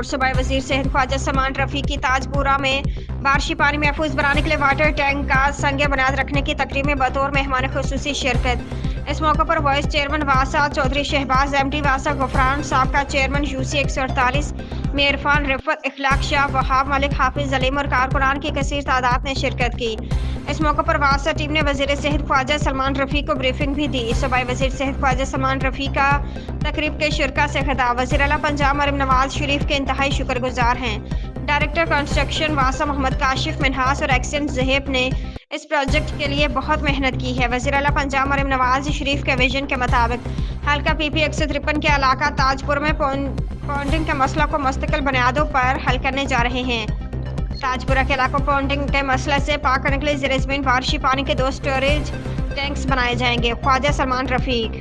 Report. صوبائی وزیر صحت خواجہ سلمان رفیق کی تاجپورہ میں بارشی پانی محفوظ بنانے کے لیے واٹر ٹینک کا سنگ بنیاد رکھنے کی تقریب میں بطور مہمان خصوصی شرکت۔ اس موقع پر وائس چیئرمین واسا چودھری شہباز، ایم ڈی واسا غفران، سابقہ چیئرمین UC 148 میرفان رفت، اخلاق شاہ، وہاب ملک، حافظ علیم اور کارکنان کی کثیر تعداد نے شرکت کی۔ اس موقع پر واسا ٹیم نے وزیر صحت خواجہ سلمان رفیق کو بریفنگ بھی دی۔ صوبائی وزیر صحت خواجہ سلمان رفیق کا تقریب کے شرکاء سے خطاب۔ وزیر اعلیٰ پنجاب مریم نواز شریف کے انتہائی شکر گزار ہیں۔ ڈائریکٹر کنسٹرکشن واسا محمد کاشف منہاس اور ایکسنٹ زہیب نے اس پروجیکٹ کے لیے بہت محنت کی ہے۔ وزیر اعلیٰ پنجاب مریم نواز شریف کے ویژن کے مطابق حلقہ PP 153 کے علاقہ تاجپور میں پونڈنگ کے مسئلہ کو مستقل بنیادوں پر حل کرنے جا رہے ہیں۔ تاجپورہ کے علاقوں پونڈنگ کے مسئلہ سے پاک کرنے کے لیے زیر زمین بارشی پانی کے 2 سٹوریج ٹینکس بنائے جائیں گے۔ خواجہ سلمان رفیق۔